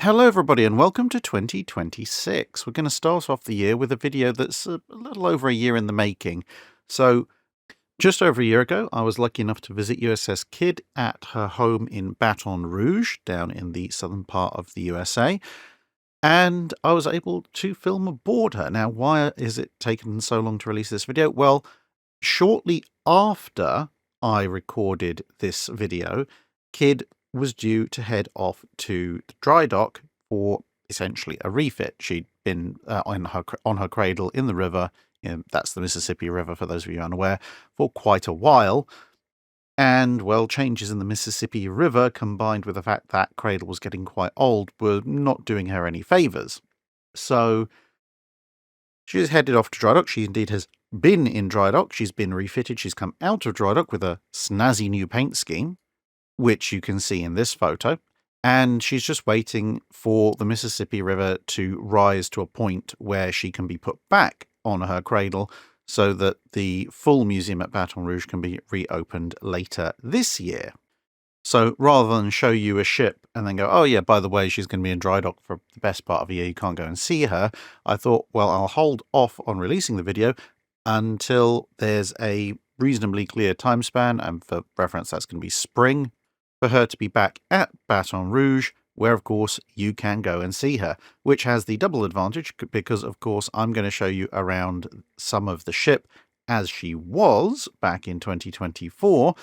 Hello everybody and welcome to 2026. We're going to start off the year with a video that's a little over a year in the making. So just over a year ago, I was lucky enough to visit USS Kidd at her home in Baton Rouge, down in the southern part of the USA. And I was able to film aboard her. Now, why is it taken so long to release this video? Well, shortly after I recorded this video, Kidd was due to head off to the dry dock for essentially a refit. She'd been on her cradle in the river, that's the Mississippi River for those of you unaware, for quite a while. And, well, changes in the Mississippi River combined with the fact that cradle was getting quite old were not doing her any favours. So she's headed off to dry dock. She indeed has been in dry dock. She's been refitted. She's come out of dry dock with a snazzy new paint scheme, which you can see in this photo, and she's just waiting for the Mississippi River to rise to a point where she can be put back on her cradle so that the full museum at Baton Rouge can be reopened later this year. So rather than show you a ship and then go, oh yeah, by the way, she's going to be in dry dock for the best part of a year, you can't go and see her, I thought, well, I'll hold off on releasing the video until there's a reasonably clear time span, and for reference, that's going to be spring, for her to be back at Baton Rouge, where, of course, you can go and see her, which has the double advantage because, of course, I'm going to show you around some of the ship as she was back in 2024.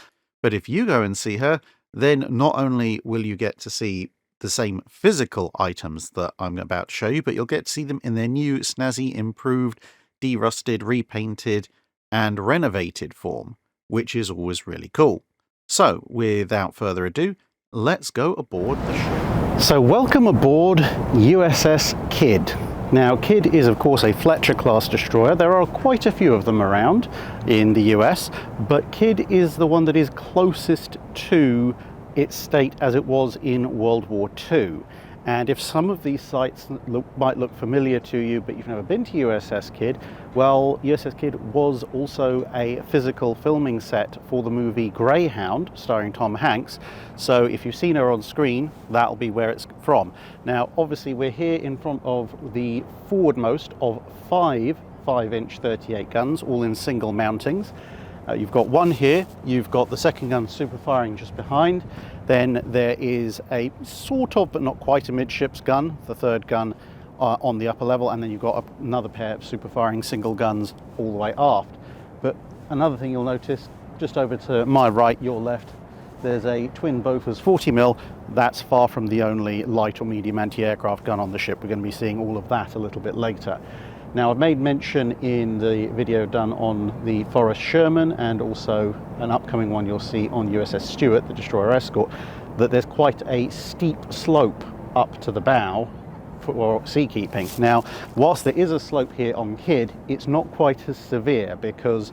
But if you go and see her, then not only will you get to see the same physical items that I'm about to show you, but you'll get to see them in their new, snazzy, improved, derusted, repainted, and renovated form, which is always really cool. So, without further ado, let's go aboard the ship. So, welcome aboard USS Kidd. Now, Kidd is, of course, a Fletcher class destroyer. There are quite a few of them around in the US, but Kidd is the one that is closest to its state as it was in World War II. And if some of these sites might look familiar to you, but you've never been to USS Kidd, well, USS Kidd was also a physical filming set for the movie Greyhound, starring Tom Hanks. So if you've seen her on screen, that'll be where it's from. Now, obviously, we're here in front of the forwardmost of five 5-inch 38 guns, all in single mountings. You've got one here, you've got the second gun super firing just behind, then there is a sort of, but not quite, a midships gun, the third gun on the upper level, and then you've got another pair of super firing single guns all the way aft. But another thing you'll notice, just over to my right, your left, there's a twin Bofors 40mm. That's far from the only light or medium anti-aircraft gun on the ship. We're going to be seeing all of that a little bit later. Now, I've made mention in the video done on the Forrest Sherman and also an upcoming one you'll see on USS Stewart, the destroyer escort, that there's quite a steep slope up to the bow for seakeeping. Now, whilst there is a slope here on Kidd, it's not quite as severe because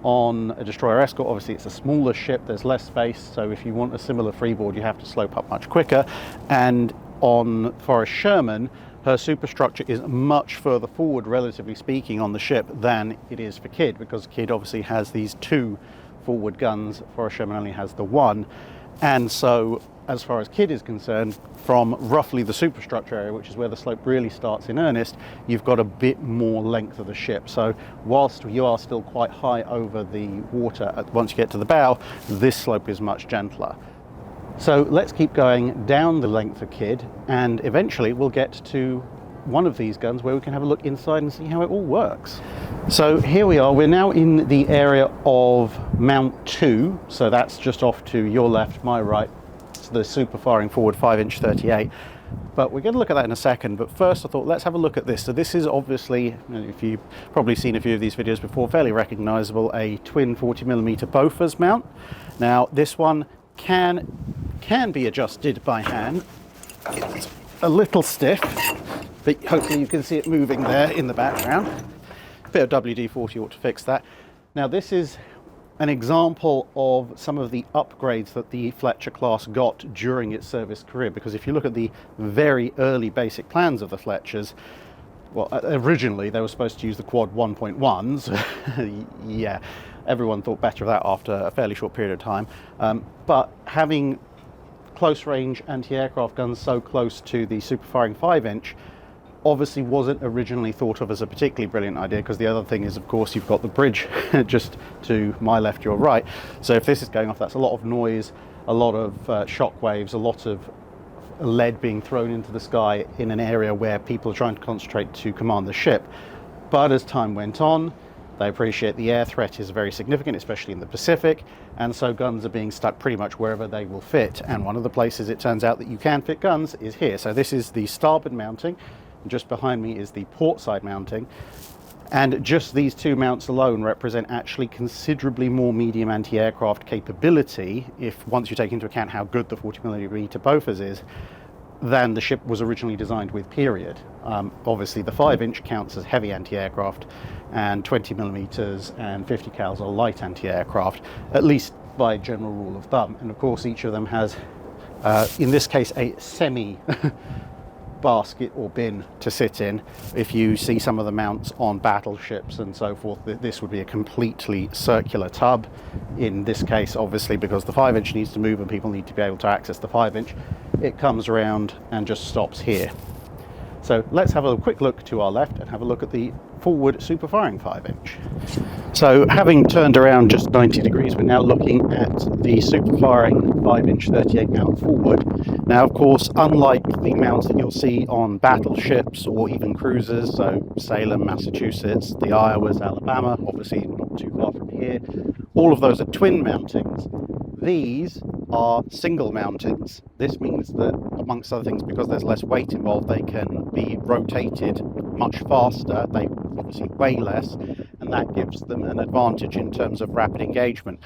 on a destroyer escort, obviously it's a smaller ship, there's less space, so if you want a similar freeboard, you have to slope up much quicker. And on Forrest Sherman, her superstructure is much further forward, relatively speaking, on the ship than it is for Kidd, because Kidd obviously has these two forward guns, Forrest Sherman only has the one. And so, as far as Kidd is concerned, from roughly the superstructure area, which is where the slope really starts in earnest, you've got a bit more length of the ship. So, whilst you are still quite high over the water, once you get to the bow, this slope is much gentler. So let's keep going down the length of Kidd, and eventually we'll get to one of these guns where we can have a look inside and see how it all works. So here we are, we're now in the area of Mount 2, so that's just off to your left, my right, it's the super firing forward 5-inch 38. But we're going to look at that in a second, but first I thought let's have a look at this. So this is obviously, if you've probably seen a few of these videos before, fairly recognisable, a twin 40mm Bofors mount. Now this one can be adjusted by hand. It's a little stiff, but hopefully you can see it moving there in the background. A bit of WD-40 ought to fix that. Now this is an example of some of the upgrades that the Fletcher class got during its service career, because if you look at the very early basic plans of the Fletchers, well, originally they were supposed to use the quad 1.1s. Yeah, everyone thought better of that after a fairly short period of time. But having close-range anti-aircraft guns so close to the super-firing 5-inch obviously wasn't originally thought of as a particularly brilliant idea, because the other thing is, of course, you've got the bridge just to my left, your right. So if this is going off, that's a lot of noise, a lot of shock waves, a lot of lead being thrown into the sky in an area where people are trying to concentrate to command the ship. But as time went on, they appreciate the air threat is very significant, especially in the Pacific, and so guns are being stuck pretty much wherever they will fit. And one of the places it turns out that you can fit guns is here. So this is the starboard mounting. Just behind me is the port side mounting, and just these two mounts alone represent actually considerably more medium anti-aircraft capability, if once you take into account how good the 40mm Bofors is, than the ship was originally designed with, period. Obviously the 5-inch counts as heavy anti-aircraft, and 20mm and 50 cals are light anti-aircraft, at least by general rule of thumb. And of course each of them has, in this case, a semi basket or bin to sit in. If you see some of the mounts on battleships and so forth, this would be a completely circular tub. In this case, obviously, because the 5-inch needs to move and people need to be able to access the 5-inch, it comes around and just stops here. So let's have a quick look to our left and have a look at the forward super firing 5-inch. So having turned around just 90 degrees, we're now looking at the super firing 5-inch 38 mount forward. Now, of course, unlike the mounts that you'll see on battleships or even cruisers, so Salem, Massachusetts, the Iowas, Alabama, obviously not too far from here, all of those are twin mountings. These are single mountings. This means that, amongst other things, because there's less weight involved, they can be rotated much faster. They obviously weigh less, and that gives them an advantage in terms of rapid engagement.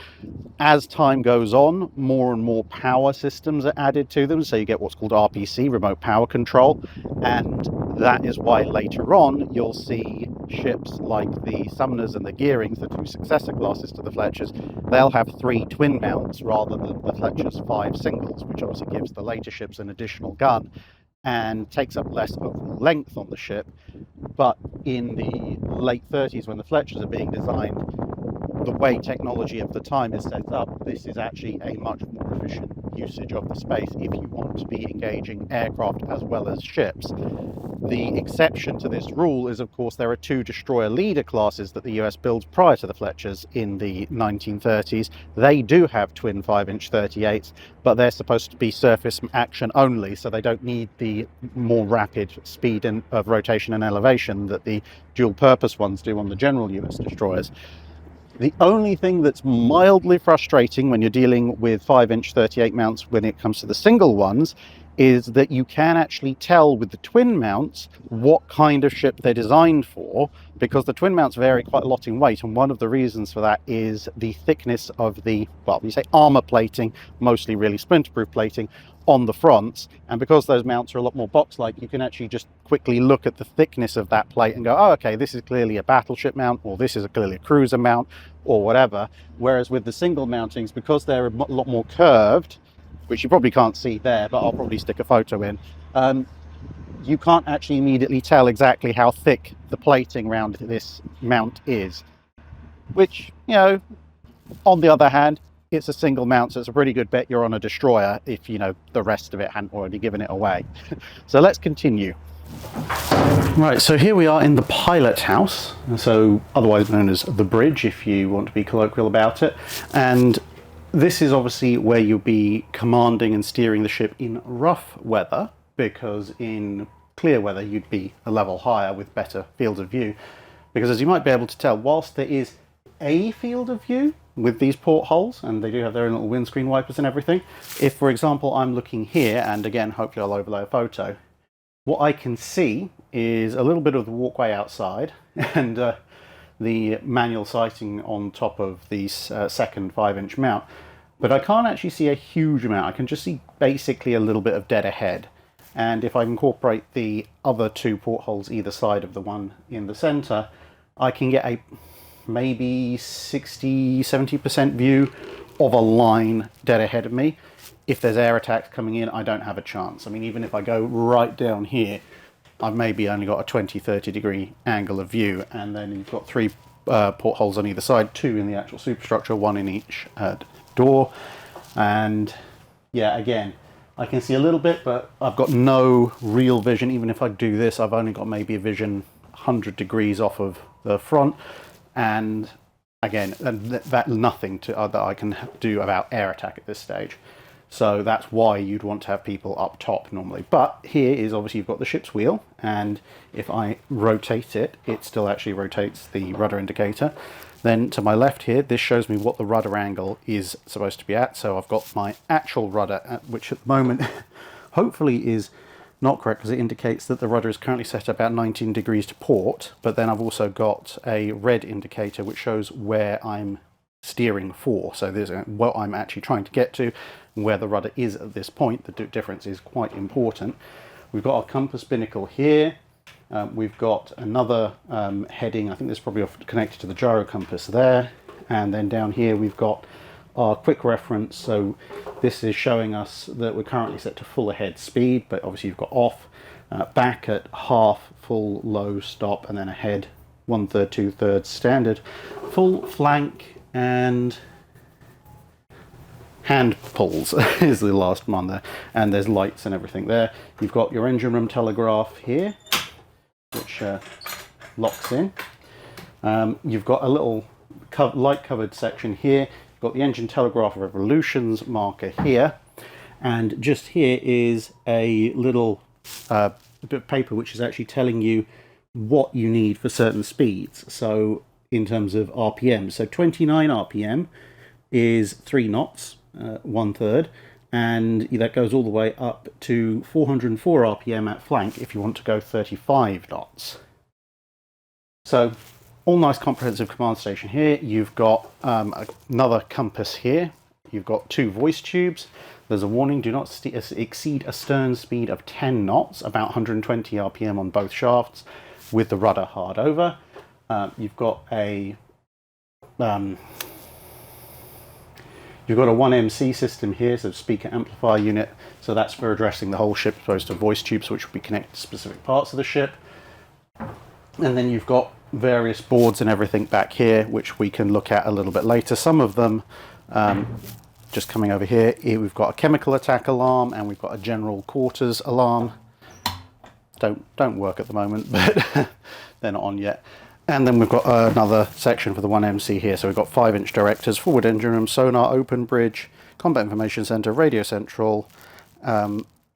As time goes on, more and more power systems are added to them, so you get what's called RPC, remote power control, and that is why later on you'll see ships like the Sumners and the Gearings, the two successor classes to the Fletchers, they'll have 3 twin mounts rather than the Fletcher's 5 singles, which obviously gives the later ships an additional gun and takes up less overall length on the ship. But in the late 30s, when the Fletchers are being designed, the way technology of the time is set up, this is actually a much more efficient usage of the space if you want to be engaging aircraft as well as ships. The exception to this rule is, of course, there are 2 destroyer leader classes that the US builds prior to the Fletchers in the 1930s. They do have twin 5-inch 38s, but they're supposed to be surface action only, so they don't need the more rapid speed of rotation and elevation that the dual purpose ones do on the general US destroyers. The only thing that's mildly frustrating when you're dealing with 5-inch 38 mounts when it comes to the single ones is that you can actually tell with the twin mounts what kind of ship they're designed for, because the twin mounts vary quite a lot in weight, and one of the reasons for that is the thickness of the, well, we say armor plating, mostly really splinter-proof plating on the fronts. And because those mounts are a lot more box-like, you can actually just quickly look at the thickness of that plate and go, oh, okay, this is clearly a battleship mount, or this is clearly a cruiser mount, or whatever. Whereas with the single mountings, because they're a lot more curved, which you probably can't see there, but I'll probably stick a photo in, you can't actually immediately tell exactly how thick the plating around this mount is. Which, you know, on the other hand, it's a single mount, so it's a pretty good bet you're on a destroyer if, you know, the rest of it hadn't already given it away. So let's continue. Right, so here we are in the pilot house, so otherwise known as the bridge if you want to be colloquial about it. And this is obviously where you'll be commanding and steering the ship in rough weather, because in clear weather you'd be a level higher with better fields of view. Because as you might be able to tell, whilst there is a field of view with these portholes, and they do have their own little windscreen wipers and everything, if, for example, I'm looking here, and again, hopefully I'll overlay a photo, what I can see is a little bit of the walkway outside and the manual sighting on top of the second 5-inch mount, but I can't actually see a huge amount. I can just see basically a little bit of dead ahead. And if I incorporate the other 2 portholes either side of the one in the center, I can get a maybe 60-70% view of a line dead ahead of me. If there's air attacks coming in, I don't have a chance. I mean, even if I go right down here, I've maybe only got a 20-30 degree angle of view, and then you've got 3 portholes on either side, 2 in the actual superstructure, 1 in each door. And yeah, again, I can see a little bit, but I've got no real vision. Even if I do this, I've only got maybe a vision 100 degrees off of the front, and again, that nothing that I can do about air attack at this stage. So that's why you'd want to have people up top normally. But here is obviously you've got the ship's wheel, and if I rotate it, it still actually rotates the rudder indicator. Then to my left here, this shows me what the rudder angle is supposed to be at. So I've got my actual rudder, which at the moment hopefully is not correct, because it indicates that the rudder is currently set about 19 degrees to port. But then I've also got a red indicator which shows where I'm steering for. So there's what I'm actually trying to get to, and where the rudder is at this point. The difference is quite important. We've got our compass binnacle here. We've got another heading, I think this is probably connected to the gyro compass there, and then down here we've got our quick reference. So this is showing us that we're currently set to full ahead speed, but obviously you've got off, back at half, full, low, stop, and then ahead, 1/3, 2/3 standard, full, flank, and hand pulls is the last one there, and there's lights and everything there. You've got your engine room telegraph here, which locks in. You've got a little light covered section here. You've got the engine telegraph revolutions marker here, and just here is a little bit of paper which is actually telling you what you need for certain speeds. So in terms of RPM, so 29 RPM is 3 knots, 1/3, and that goes all the way up to 404 RPM at flank if you want to go 35 knots. So all nice comprehensive command station here. You've got another compass here. You've got 2 voice tubes. There's a warning, do not exceed a stern speed of 10 knots, about 120 RPM on both shafts, with the rudder hard over. You've got a 1MC system here, so speaker amplifier unit. So that's for addressing the whole ship, opposed to voice tubes, which will be connected to specific parts of the ship. And then you've got various boards and everything back here, which we can look at a little bit later. Some of them, just coming over here, we've got a chemical attack alarm, and we've got a general quarters alarm. Don't work at the moment, but they're not on yet. And then we've got another section for the 1MC here. So we've got 5-inch directors, forward engine room, sonar, open bridge, combat information center, radio central,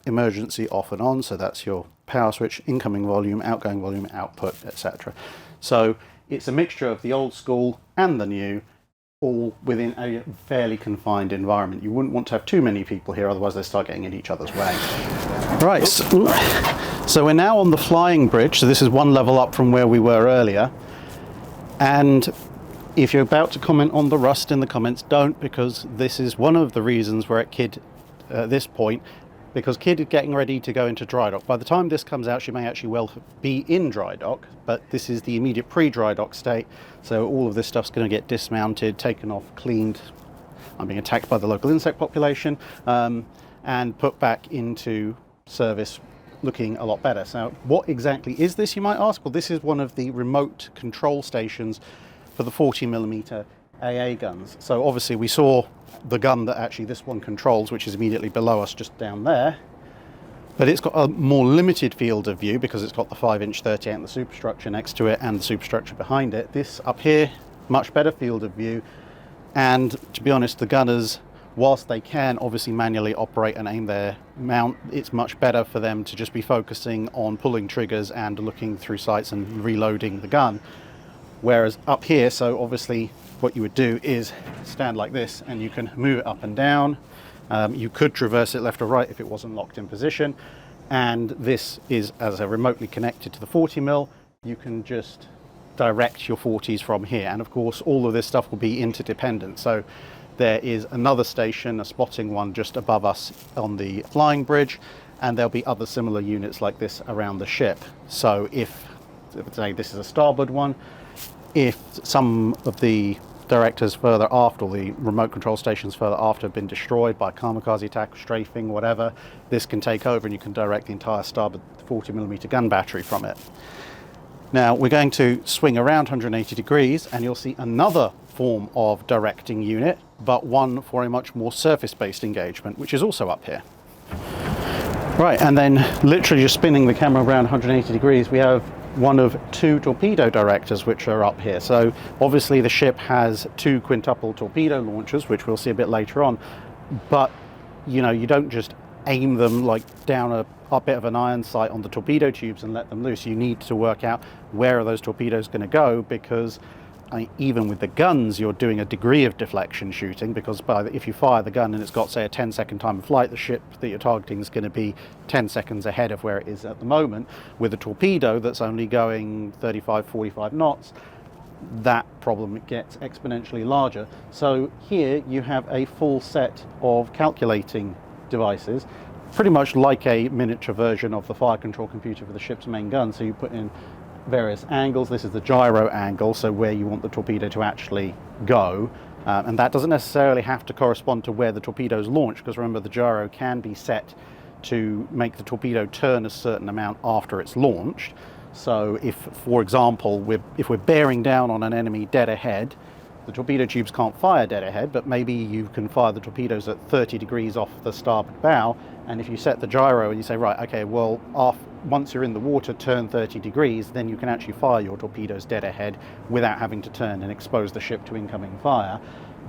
emergency off and on. So that's your power switch, incoming volume, output, etc. So it's a mixture of the old school and the new, all within a fairly confined environment. You wouldn't want to have too many people here, otherwise they start getting in each other's way. Right, so we're now on the flying bridge. So this is one level up from where we were earlier. And if you're about to comment on the rust in the comments, don't, because this is one of the reasons we're at Kidd at this point, because Kidd is getting ready to go into dry dock. By the time this comes out, she may actually well be in dry dock, but this is the immediate pre-dry dock state. So all of this stuff's going to get dismounted, taken off, cleaned. I'm being attacked by the local insect population, and put back into service, looking a lot better. So what exactly is this, you might ask? Well, this is one of the remote control stations for the 40mm AA guns. So obviously we saw the gun that actually this one controls, which is immediately below us just down there, but it's got a more limited field of view because it's got the 5-inch 38 and the superstructure next to it and the superstructure behind it. This up here, much better field of view, and to be honest, the gunners, whilst they can obviously manually operate and aim their mount, it's much better for them to just be focusing on pulling triggers and looking through sights and reloading the gun. Whereas up here, so obviously what you would do is stand like this and you can move it up and down. You could traverse it left or right if it wasn't locked in position. And this is, as a remotely connected to the 40mm, you can just direct your 40s from here. And of course, all of this stuff will be interdependent. So there is another station, a spotting one just above us on the flying bridge, and there'll be other similar units like this around the ship. So if, say this is a starboard one, if some of the directors further aft or the remote control stations further aft have been destroyed by kamikaze attack, strafing, whatever, this can take over and you can direct the entire starboard 40mm gun battery from it. Now we're going to swing around 180 degrees and you'll see another form of directing unit, but one for a much more surface-based engagement, which is also up here. Right, and then literally just spinning the camera around 180 degrees, we have one of two torpedo directors which are up here. So obviously the ship has two quintuple torpedo launchers, which we'll see a bit later on, but you know, you don't just aim them like down a bit of an iron sight on the torpedo tubes and let them loose. You need to work out where are those torpedoes going to go, because even with the guns you're doing a degree of deflection shooting, because if you fire the gun and it's got, say, a 10-second time of flight, the ship that you're targeting is going to be 10 seconds ahead of where it is at the moment. With a torpedo that's only going 35-45 knots, that problem gets exponentially larger. So here you have a full set of calculating devices, pretty much like a miniature version of the fire control computer for the ship's main gun. So you put in various angles. This is the gyro angle, so where you want the torpedo to actually go, and that doesn't necessarily have to correspond to where the torpedo is launched, because remember, the gyro can be set to make the torpedo turn a certain amount after it's launched. So if, for example, if we're bearing down on an enemy dead ahead, the torpedo tubes can't fire dead ahead, but maybe you can fire the torpedoes at 30 degrees off the starboard bow, and if you set the gyro and you say, right, okay, well, once you're in the water, turn 30 degrees, then you can actually fire your torpedoes dead ahead without having to turn and expose the ship to incoming fire.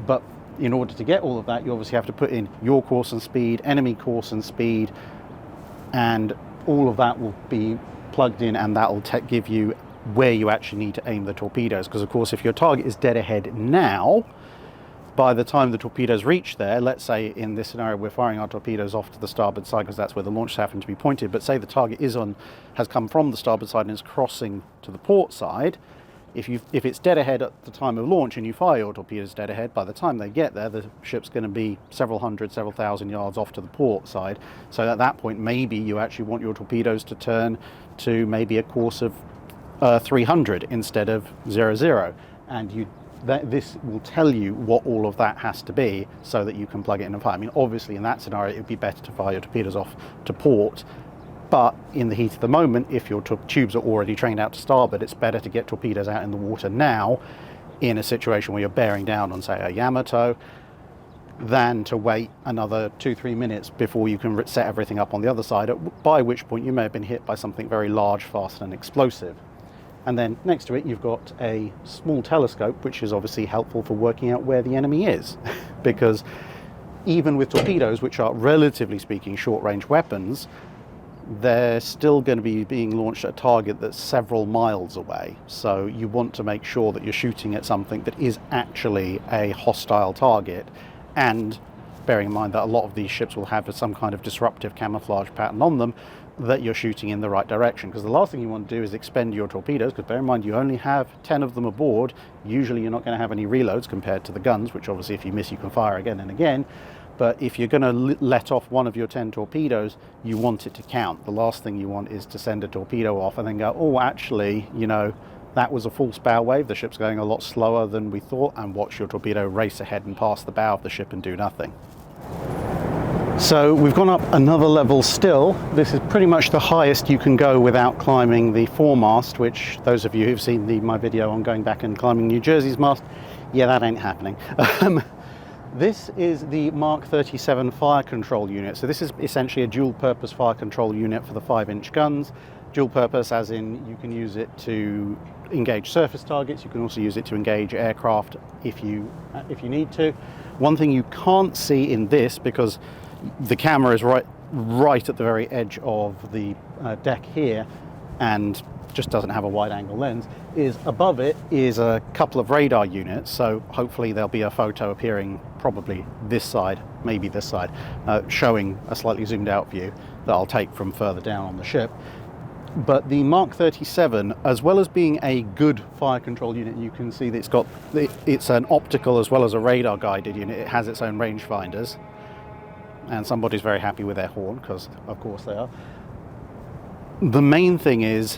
But in order to get all of that, you obviously have to put in your course and speed, enemy course and speed, and all of that will be plugged in, and that will give you where you actually need to aim the torpedoes. Because of course, if your target is dead ahead now, by the time the torpedoes reach there, let's say in this scenario we're firing our torpedoes off to the starboard side because that's where the launches happen to be pointed, but say the target has come from the starboard side and is crossing to the port side, if it's dead ahead at the time of launch and you fire your torpedoes dead ahead, by the time they get there, the ship's going to be several hundred, several thousand yards off to the port side. So at that point, maybe you actually want your torpedoes to turn to maybe a course of 300 instead of 00, and this will tell you what all of that has to be so that you can plug it in and fire. I mean, obviously in that scenario it would be better to fire your torpedoes off to port, but in the heat of the moment, if your tubes are already trained out to starboard, it's better to get torpedoes out in the water now in a situation where you're bearing down on, say, a Yamato, than to wait another 2-3 minutes before you can set everything up on the other side, by which point you may have been hit by something very large, fast and explosive. And then next to it you've got a small telescope, which is obviously helpful for working out where the enemy is because even with torpedoes, which are relatively speaking short-range weapons, they're still going to be being launched at a target that's several miles away. So you want to make sure that you're shooting at something that is actually a hostile target, and bearing in mind that a lot of these ships will have some kind of disruptive camouflage pattern on them, that you're shooting in the right direction. Because the last thing you want to do is expend your torpedoes, because bear in mind you only have 10 of them aboard. Usually you're not going to have any reloads compared to the guns, which obviously if you miss you can fire again and again. But if you're going to let off one of your 10 torpedoes, you want it to count. The last thing you want is to send a torpedo off and then go, oh, actually, you know, that was a false bow wave, the ship's going a lot slower than we thought, and watch your torpedo race ahead and pass the bow of the ship and do nothing. So we've gone up another level still. This is pretty much the highest you can go without climbing the foremast, which those of you who've seen my video on going back and climbing New Jersey's mast, yeah, that ain't happening. This is the Mark 37 fire control unit. So this is essentially a dual purpose fire control unit for the 5-inch guns. Dual purpose as in you can use it to engage surface targets, you can also use it to engage aircraft if you need to. One thing you can't see in this, because the camera is right at the very edge of the deck here and just doesn't have a wide angle lens, is above it is a couple of radar units. So hopefully there'll be a photo appearing probably this side, maybe this side, showing a slightly zoomed out view that I'll take from further down on the ship. But the Mark 37, as well as being a good fire control unit, you can see that it's an optical as well as a radar guided unit. It has its own rangefinders, and somebody's very happy with their horn, because of course they are. The main thing is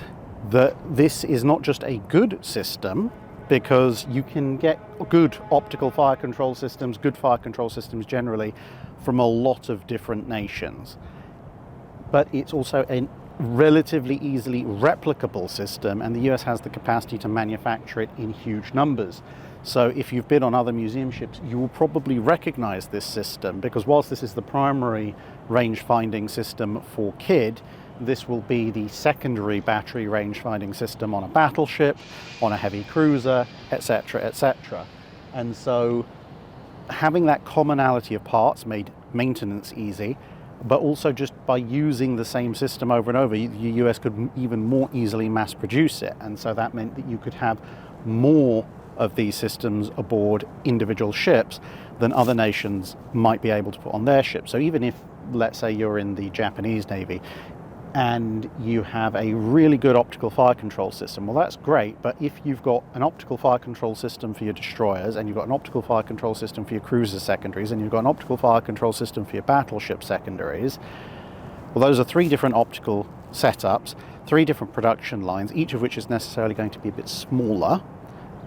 that this is not just a good system, because you can get good optical fire control systems, good fire control systems generally, from a lot of different nations. But it's also a relatively easily replicable system, and the US has the capacity to manufacture it in huge numbers. So if you've been on other museum ships, you will probably recognize this system, because whilst this is the primary range finding system for Kidd, this will be the secondary battery range finding system on a battleship, on a heavy cruiser, etc., etc. And so having that commonality of parts made maintenance easy, but also just by using the same system over and over, the US could even more easily mass produce it. And so that meant that you could have more of these systems aboard individual ships than other nations might be able to put on their ships. So even if, let's say, you're in the Japanese Navy and you have a really good optical fire control system, well, that's great. But if you've got an optical fire control system for your destroyers, and you've got an optical fire control system for your cruiser secondaries, and you've got an optical fire control system for your battleship secondaries, well, those are three different optical setups, three different production lines, each of which is necessarily going to be a bit smaller,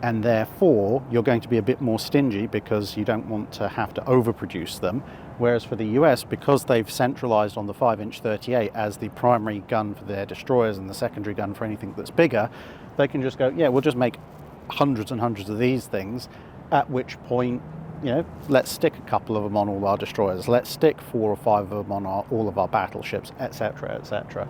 and therefore you're going to be a bit more stingy because you don't want to have to overproduce them. Whereas for the US, because they've centralized on the 5-inch 38 as the primary gun for their destroyers and the secondary gun for anything that's bigger, they can just go, yeah, we'll just make hundreds and hundreds of these things, at which point, you know, let's stick a couple of them on all our destroyers, let's stick 4 or 5 of them on all of our battleships, etc., etc.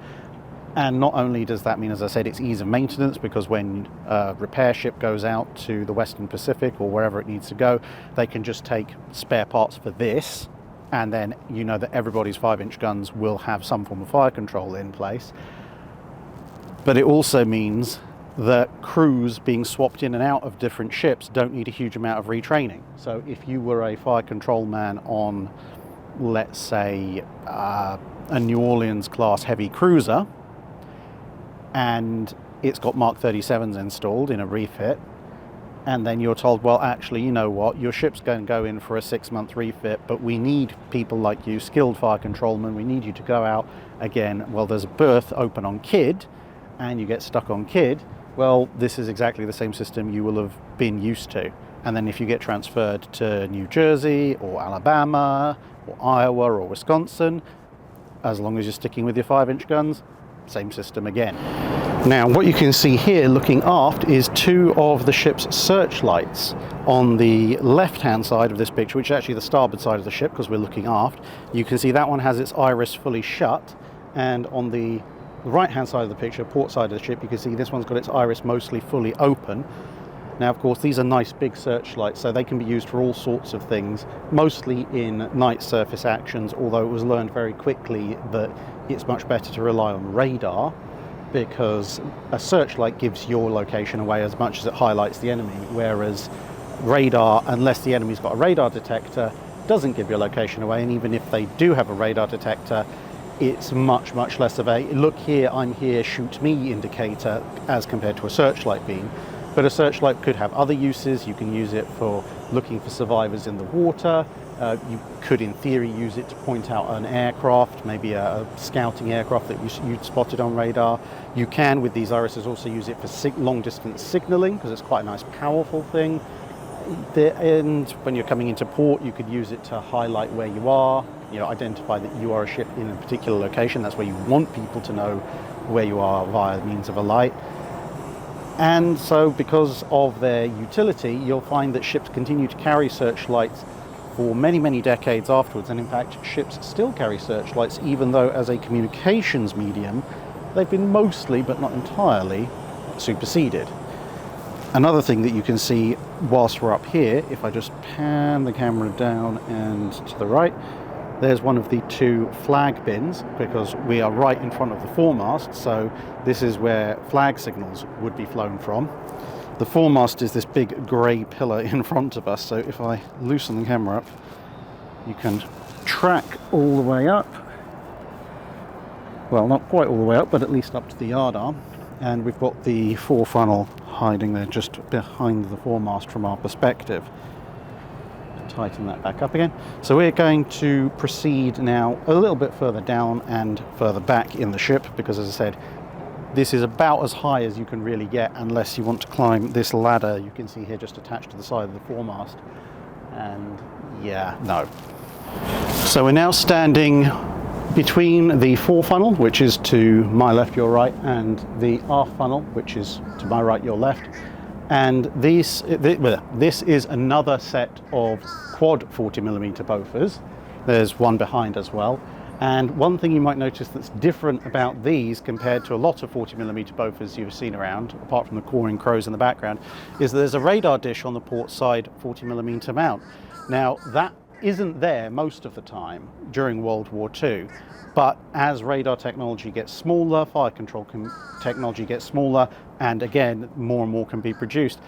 And not only does that mean, as I said, it's ease of maintenance, because when a repair ship goes out to the Western Pacific or wherever it needs to go, they can just take spare parts for this, and then you know that everybody's 5-inch guns will have some form of fire control in place. But it also means that crews being swapped in and out of different ships don't need a huge amount of retraining. So if you were a fire control man on, let's say, a New Orleans class heavy cruiser, and it's got Mark 37s installed in a refit, and then you're told, well, actually, you know what, your ship's going to go in for a 6-month refit, but we need people like you, skilled fire controlmen, we need you to go out again. Well, there's a berth open on Kidd, and you get stuck on Kidd. Well, this is exactly the same system you will have been used to. And then if you get transferred to New Jersey or Alabama or Iowa or Wisconsin, as long as you're sticking with your 5-inch guns, same system again. Now, what you can see here looking aft is 2 of the ship's searchlights. On the left-hand side of this picture, which is actually the starboard side of the ship because we're looking aft, you can see that one has its iris fully shut, and on the right-hand side of the picture, port side of the ship, you can see this one's got its iris mostly fully open. Now, of course, these are nice big searchlights, so they can be used for all sorts of things, mostly in night surface actions, although it was learned very quickly that it's much better to rely on radar, because a searchlight gives your location away as much as it highlights the enemy, whereas radar, unless the enemy's got a radar detector, doesn't give your location away. And even if they do have a radar detector, it's much, much less of a look here, I'm here, shoot me indicator as compared to a searchlight beam. But a searchlight could have other uses. You can use it for looking for survivors in the water. You could, in theory, use it to point out an aircraft, maybe a scouting aircraft that you'd spotted on radar. You can, with these irises, also use it for long-distance signaling, because it's quite a nice, powerful thing. And when you're coming into port, you could use it to highlight where you are, you know, identify that you are a ship in a particular location. That's where you want people to know where you are via means of a light. And so, because of their utility, you'll find that ships continue to carry searchlights for many, many decades afterwards. And in fact, ships still carry searchlights, even though as a communications medium, they've been mostly, but not entirely, superseded. Another thing that you can see whilst we're up here, if I just pan the camera down and to the right, there's one of the 2 flag bins, because we are right in front of the foremast, so this is where flag signals would be flown from. The foremast is this big grey pillar in front of us, so if I loosen the camera up, you can track all the way up. Well, not quite all the way up, but at least up to the yardarm. And we've got the fore funnel hiding there just behind the foremast from our perspective. Tighten that back up again. So we're going to proceed now a little bit further down and further back in the ship, because, as I said, this is about as high as you can really get unless you want to climb this ladder you can see here just attached to the side of the foremast. And yeah, no. So we're now standing between the fore funnel, which is to my left, your right, and the aft funnel, which is to my right, your left. And this is another set of quad 40mm Bofors. There's one behind as well. And one thing you might notice that's different about these compared to a lot of 40mm Bofors you've seen around, apart from the cawing crows in the background, is that there's a radar dish on the port side 40mm mount. Now, that isn't there most of the time during World War II, but as radar technology gets smaller, fire control technology gets smaller, and again, more and more can be produced,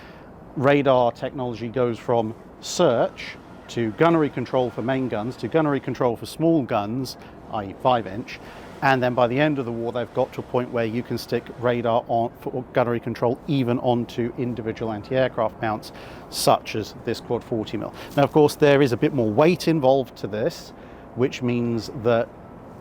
radar technology goes from search to gunnery control for main guns to gunnery control for small guns, i.e. 5-inch, and then by the end of the war they've got to a point where you can stick radar on for gunnery control even onto individual anti-aircraft mounts such as this quad 40mm. Now of course there is a bit more weight involved to this, which means that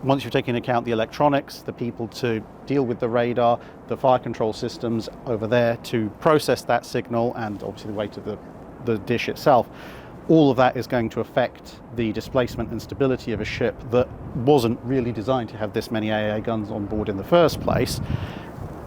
once you've taken into account the electronics, the people to deal with the radar, the fire control systems over there to process that signal, and obviously the weight of the dish itself, all of that is going to affect the displacement and stability of a ship that wasn't really designed to have this many AA guns on board in the first place.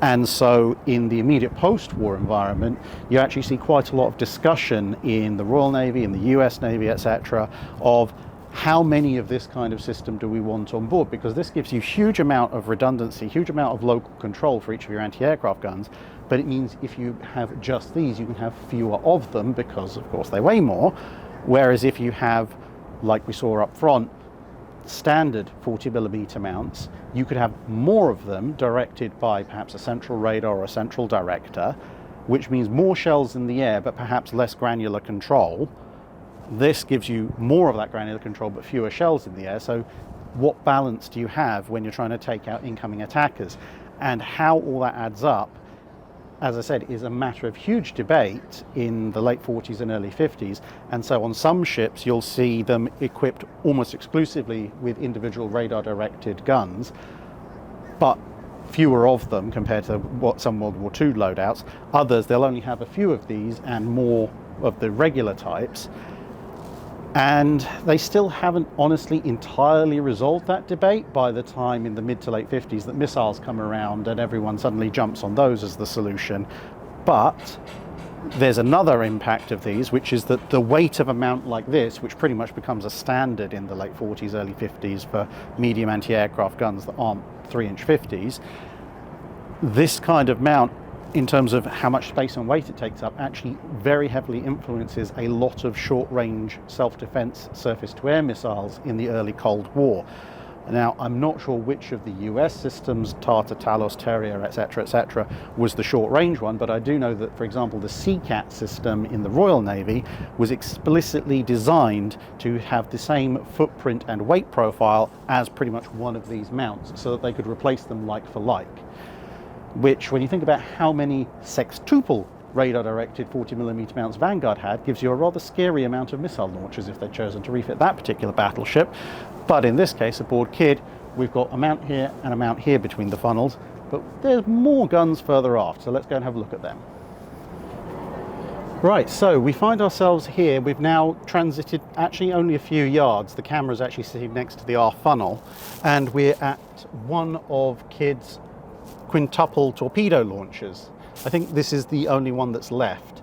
And so in the immediate post-war environment, you actually see quite a lot of discussion in the Royal Navy, in the US Navy, etc., of how many of this kind of system do we want on board, because this gives you huge amount of redundancy, huge amount of local control for each of your anti-aircraft guns, but it means if you have just these, you can have fewer of them because, of course, they weigh more. Whereas if you have, like we saw up front, standard 40mm mounts, you could have more of them directed by perhaps a central radar or a central director, which means more shells in the air but perhaps less granular control. This gives you more of that granular control but fewer shells in the air. So what balance do you have when you're trying to take out incoming attackers? And how all that adds up, as I said, is a matter of huge debate in the late 40s and early 50s. And so on some ships, you'll see them equipped almost exclusively with individual radar-directed guns, but fewer of them compared to what some World War II loadouts. Others, they'll only have a few of these and more of the regular types. And they still haven't honestly entirely resolved that debate by the time in the mid to late 50s that missiles come around and everyone suddenly jumps on those as the solution. But there's another impact of these, which is that the weight of a mount like this, which pretty much becomes a standard in the late 40s, early 50s for medium anti-aircraft guns that aren't 3-inch 50s, this kind of mount, in terms of how much space and weight it takes up, actually very heavily influences a lot of short-range self-defense surface-to-air missiles in the early Cold War. Now, I'm not sure which of the US systems, Tartar, Talos, Terrier, etc., was the short-range one, but I do know that, for example, the Seacat system in the Royal Navy was explicitly designed to have the same footprint and weight profile as pretty much one of these mounts, so that they could replace them like for like. Which, when you think about how many sextuple radar-directed 40mm mounts Vanguard had, gives you a rather scary amount of missile launchers if they'd chosen to refit that particular battleship. But in this case, aboard Kidd, we've got a mount here and a mount here between the funnels, but there's more guns further aft, so let's go and have a look at them. Right, so we find ourselves here. We've now transited actually only a few yards. The camera's actually sitting next to the aft funnel, and we're at one of Kidd's quintuple torpedo launchers. I think this is the only one that's left,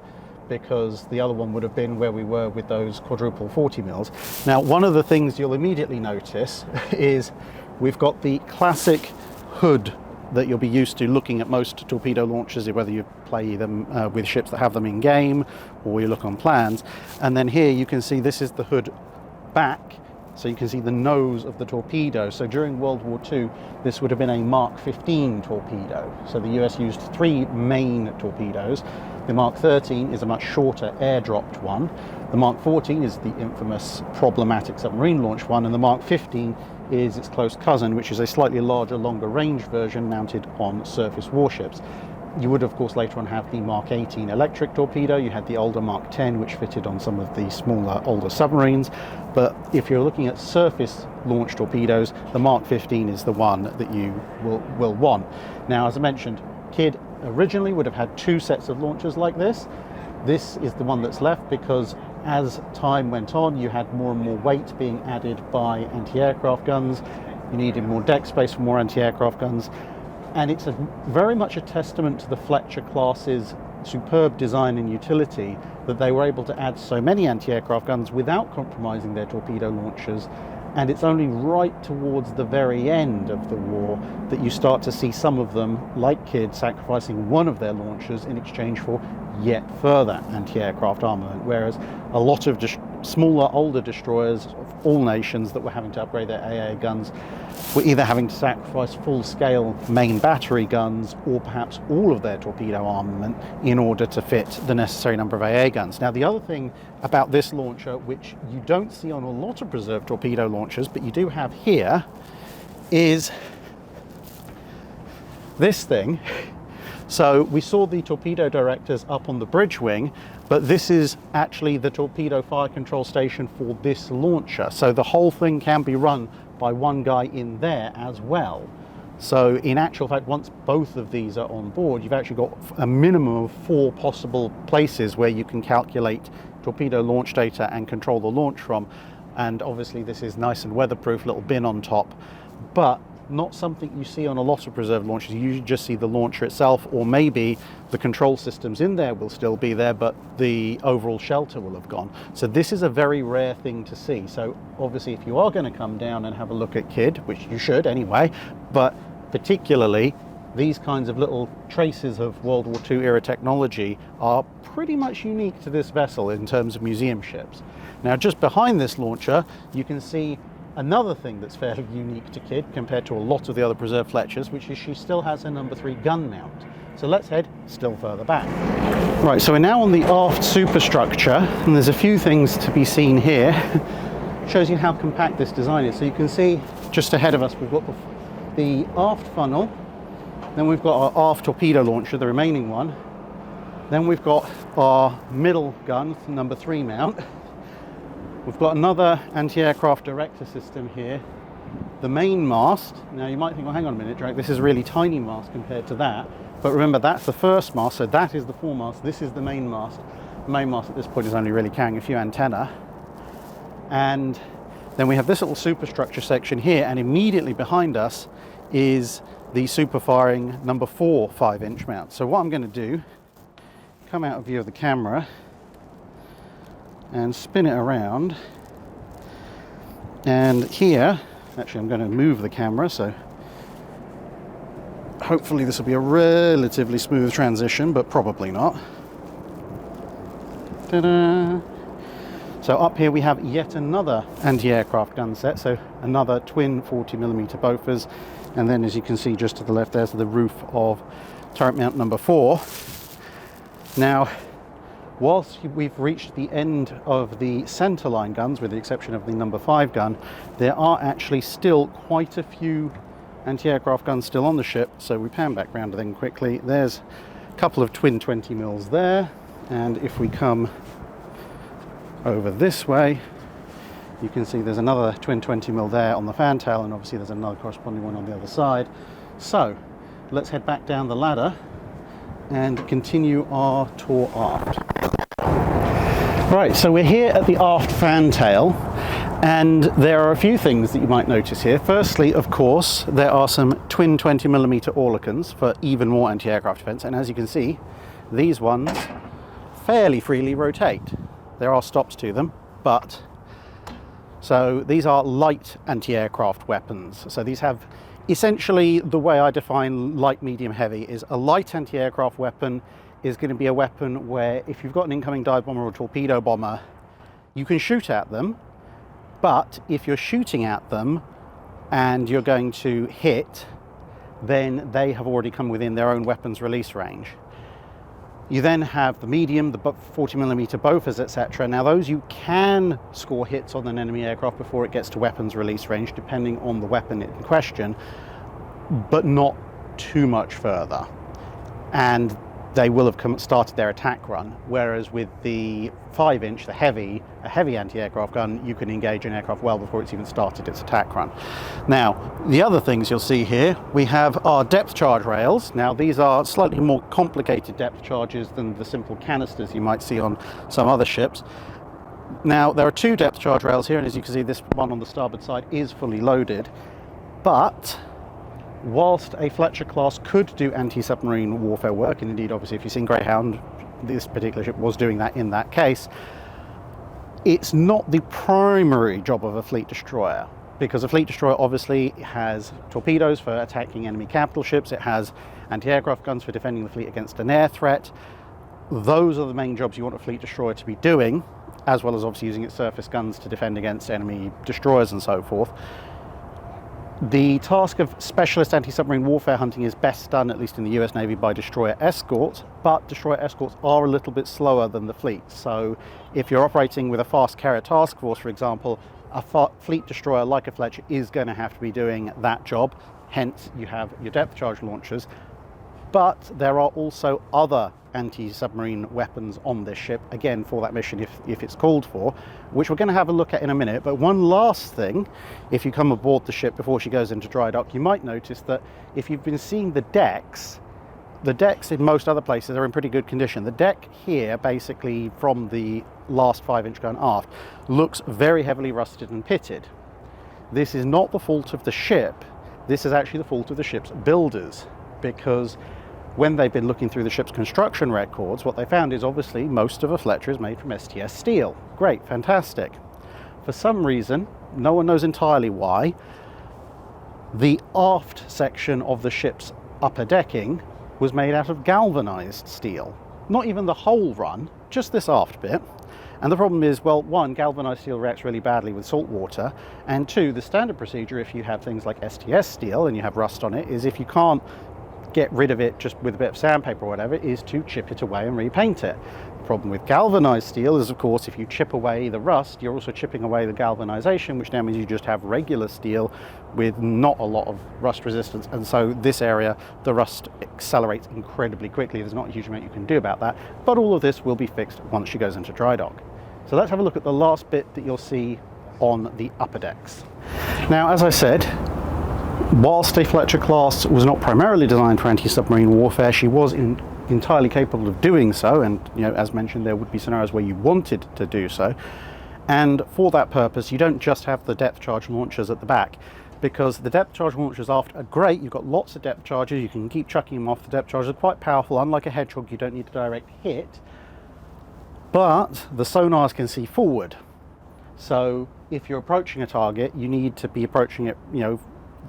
because the other one would have been where we were with those quadruple 40mm. Now, one of the things you'll immediately notice is we've got the classic hood that you'll be used to looking at most torpedo launchers, whether you play them with ships that have them in game or you look on plans. And then here you can see this is the hood back, so you can see the nose of the torpedo. So during World War II, this would have been a Mark 15 torpedo. So the US used 3 main torpedoes. The Mark 13 is a much shorter air-dropped one. The Mark 14 is the infamous problematic submarine launch one, and the Mark 15 is its close cousin, which is a slightly larger, longer range version mounted on surface warships. You would, of course, later on have the Mark 18 electric torpedo. You had the older Mark 10, which fitted on some of the smaller, older submarines. But if you're looking at surface launch torpedoes, the Mark 15 is the one that you will want. Now, as I mentioned, Kidd originally would have had 2 sets of launchers like this. This is the one that's left because as time went on, you had more and more weight being added by anti-aircraft guns. You needed more deck space for more anti-aircraft guns. And it's very much a testament to the Fletcher class's superb design and utility that they were able to add so many anti-aircraft guns without compromising their torpedo launchers. And it's only right towards the very end of the war that you start to see some of them, like Kidd, sacrificing one of their launchers in exchange for yet further anti-aircraft armament, whereas a lot of smaller, older destroyers of all nations that were having to upgrade their AA guns were either having to sacrifice full-scale main battery guns or perhaps all of their torpedo armament in order to fit the necessary number of AA guns. Now, the other thing about this launcher, which you don't see on a lot of preserved torpedo launchers, but you do have here, is this thing. So we saw the torpedo directors up on the bridge wing, but this is actually the torpedo fire control station for this launcher. So the whole thing can be run by one guy in there as well. So in actual fact, once both of these are on board, you've actually got a minimum of 4 possible places where you can calculate torpedo launch data and control the launch from. And obviously this is nice and weatherproof, little bin on top, but not something you see on a lot of preserved launchers. You usually just see the launcher itself, or maybe the control systems in there will still be there, but the overall shelter will have gone. So this is a very rare thing to see. So obviously if you are going to come down and have a look at Kidd, which you should anyway, but particularly these kinds of little traces of World War II era technology are pretty much unique to this vessel in terms of museum ships. Now, just behind this launcher, you can see another thing that's fairly unique to Kidd compared to a lot of the other preserved Fletchers, which is she still has a number 3 gun mount. So let's head still further back. Right, so we're now on the aft superstructure, and there's a few things to be seen here. Shows you how compact this design is. So you can see just ahead of us, we've got the aft funnel, then we've got our aft torpedo launcher, the remaining one. Then we've got our middle gun, number 3 mount. We've got another anti-aircraft director system here. The main mast. Now you might think, well, hang on a minute, Drake, this is a really tiny mast compared to that. But remember, that's the first mast, so that is the foremast. This is the main mast. The main mast at this point is only really carrying a few antennae. And then we have this little superstructure section here, and immediately behind us is the super firing number 4 5-inch mount. So what I'm going to do, come out of view of the camera and spin it around, and here, actually I'm going to move the camera, so hopefully this will be a relatively smooth transition, but probably not. Ta-da! So up here we have yet another anti-aircraft gun set, so another twin 40mm Bofors, and then as you can see just to the left there's the roof of turret mount number 4. Now, whilst we've reached the end of the centerline guns, with the exception of the number 5 gun, there are actually still quite a few anti-aircraft guns still on the ship. So we pan back round then quickly. There's a couple of twin 20mm there, and if we come over this way, you can see there's another twin 20mm there on the fantail, and obviously there's another corresponding one on the other side. So let's head back down the ladder and continue our tour aft. Right, so we're here at the aft fantail, and there are a few things that you might notice here. Firstly, of course, there are some twin 20mm Oerlikons for even more anti-aircraft defense, and as you can see, these ones fairly freely rotate. There are stops to them, but so these are light anti-aircraft weapons. So these have essentially, the way I define light, medium, heavy is a light anti-aircraft weapon is going to be a weapon where if you've got an incoming dive bomber or torpedo bomber, you can shoot at them, but if you're shooting at them and you're going to hit, then they have already come within their own weapons release range. You then have the medium, the 40mm Bofors, etc. Now those you can score hits on an enemy aircraft before it gets to weapons release range, depending on the weapon in question, but not too much further. And they will have started their attack run, whereas with the 5-inch, a heavy anti-aircraft gun, you can engage an aircraft well before it's even started its attack run. Now, the other things you'll see here, we have our depth charge rails. Now, these are slightly more complicated depth charges than the simple canisters you might see on some other ships. Now, there are 2 depth charge rails here, and as you can see, this one on the starboard side is fully loaded, but whilst a Fletcher class could do anti-submarine warfare work, and indeed obviously if you've seen Greyhound, this particular ship was doing that in that case. It's not the primary job of a fleet destroyer, because a fleet destroyer obviously has torpedoes for attacking enemy capital ships, it has anti-aircraft guns for defending the fleet against an air threat. Those are the main jobs you want a fleet destroyer to be doing, as well as obviously using its surface guns to defend against enemy destroyers and so forth. The task of specialist anti-submarine warfare hunting is best done, at least in the US Navy, by destroyer escorts, but destroyer escorts are a little bit slower than the fleet. So if you're operating with a fast carrier task force, for example, a fleet destroyer like a Fletcher is going to have to be doing that job. Hence, you have your depth charge launchers. But there are also other anti-submarine weapons on this ship, again, for that mission if it's called for, which we're going to have a look at in a minute. But one last thing, if you come aboard the ship before she goes into dry dock, you might notice that if you've been seeing the decks in most other places are in pretty good condition. The deck here, basically from the last 5-inch gun aft, looks very heavily rusted and pitted. This is not the fault of the ship, this is actually the fault of the ship's builders, because when they've been looking through the ship's construction records, what they found is obviously most of a Fletcher is made from STS steel. Great, fantastic. For some reason, no one knows entirely why, the aft section of the ship's upper decking was made out of galvanized steel. Not even the whole run, just this aft bit. And the problem is, well, one, galvanized steel reacts really badly with salt water, and two, the standard procedure if you have things like STS steel and you have rust on it is if you can't get rid of it just with a bit of sandpaper or whatever, is to chip it away and repaint it. The problem with galvanized steel is, of course, if you chip away the rust, you're also chipping away the galvanization, which now means you just have regular steel with not a lot of rust resistance, and so this area, the rust accelerates incredibly quickly. There's not a huge amount you can do about that, but all of this will be fixed once she goes into dry dock. So let's have a look at the last bit that you'll see on the upper decks. Now, as I said, whilst a Fletcher class was not primarily designed for anti-submarine warfare, she was entirely capable of doing so, and as mentioned, there would be scenarios where you wanted to do so. And for that purpose, you don't just have the depth charge launchers at the back, because the depth charge launchers aft are great. You've got lots of depth charges, you can keep chucking them off. The depth charges are quite powerful. Unlike a Hedgehog, you don't need a direct hit, but the sonars can see forward. So if you're approaching a target, you need to be approaching it,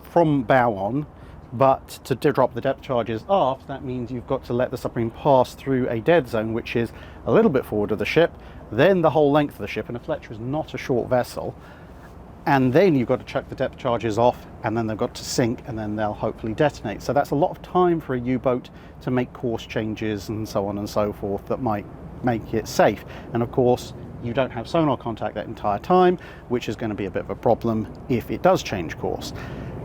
from bow on, but to drop the depth charges aft, that means you've got to let the submarine pass through a dead zone, which is a little bit forward of the ship, then the whole length of the ship, and a Fletcher is not a short vessel, and then you've got to chuck the depth charges off, and then they've got to sink, and then they'll hopefully detonate. So that's a lot of time for a U-boat to make course changes and so on and so forth that might make it safe. And of course, you don't have sonar contact that entire time, which is going to be a bit of a problem if it does change course.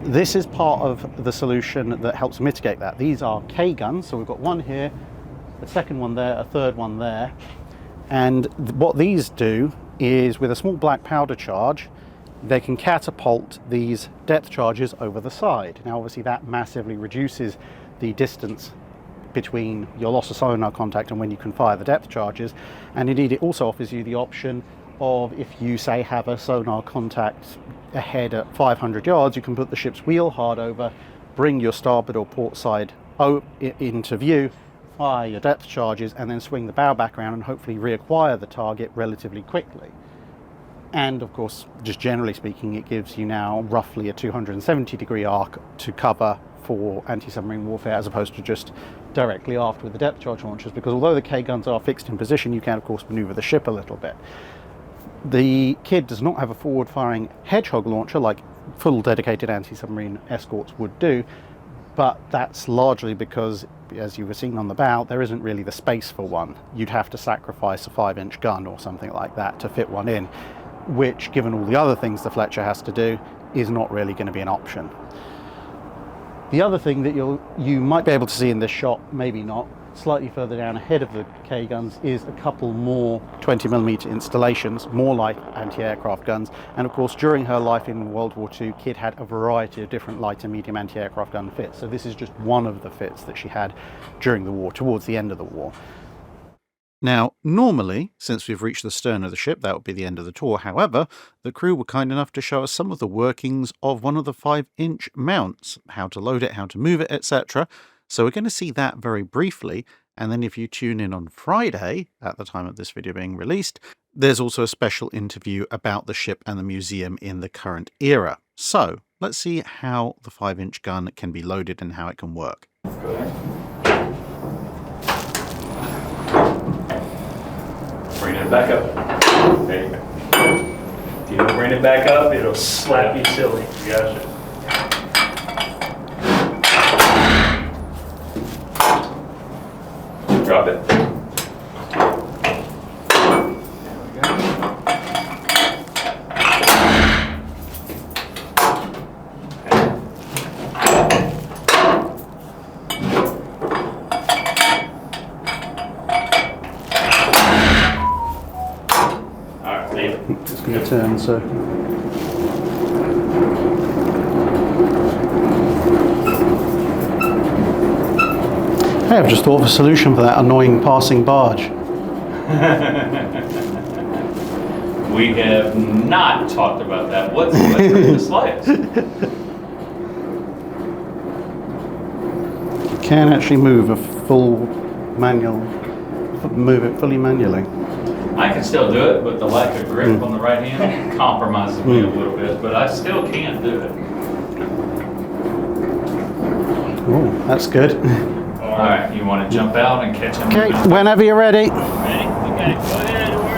This is part of the solution that helps mitigate that. These are K guns, so we've got one here, a second one there, a third one there, and what these do is, with a small black powder charge, they can catapult these depth charges over the side. Now obviously that massively reduces the distance between your loss of sonar contact and when you can fire the depth charges, and indeed it also offers you the option of, if you say have a sonar contact ahead at 500 yards, you can put the ship's wheel hard over, bring your starboard or port side into view, fire your depth charges, and then swing the bow back around and hopefully reacquire the target relatively quickly. And of course, just generally speaking, it gives you now roughly a 270-degree arc to cover for anti-submarine warfare, as opposed to just directly aft with the depth charge launchers, because although the K guns are fixed in position, you can of course maneuver the ship a little bit. The Kidd does not have a forward-firing Hedgehog launcher like full dedicated anti-submarine escorts would do, but that's largely because, as you were seeing on the bow, there isn't really the space for one. You'd have to sacrifice a 5-inch gun or something like that to fit one in, which, given all the other things the Fletcher has to do, is not really going to be an option. The other thing that you might be able to see in this shot, maybe not, slightly further down ahead of the K guns, is a couple more 20mm installations, more light anti-aircraft guns. And of course, during her life in World War II, Kidd had a variety of different light and medium anti-aircraft gun fits. So this is just one of the fits that she had during the war, towards the end of the war. Now, normally, since we've reached the stern of the ship, that would be the end of the tour. However, the crew were kind enough to show us some of the workings of one of the 5-inch mounts, how to load it, how to move it, etc. So we're going to see that very briefly, And then if you tune in on Friday, at the time of this video being released, there's also a special interview about the ship and the museum in the current era. So let's see how the 5-inch gun can be loaded and how it can work. Bring it back up. There you go. If you don't bring it back up, it'll slap you silly. You gotcha. Drop it. It's going to turn, so. Hey, I've just thought of a solution for that annoying passing barge. We have not talked about that whatsoever in the slightest. You can actually move a full manual, move it fully manually. I can still do it, but the lack of grip on the right hand compromises me a little bit, but I still can do it. Oh, that's good. All right, you want to jump out and catch him? Okay, whenever you're ready. Ready? Okay, go ahead, Orr.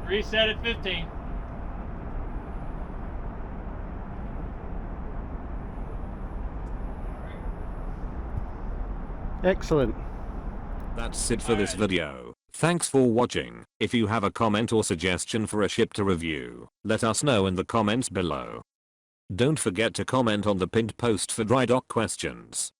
Reset at 15. Excellent. That's it for this video. Thanks for watching. If you have a comment or suggestion for a ship to review, let us know in the comments below. Don't forget to comment on the pinned post for dry dock questions.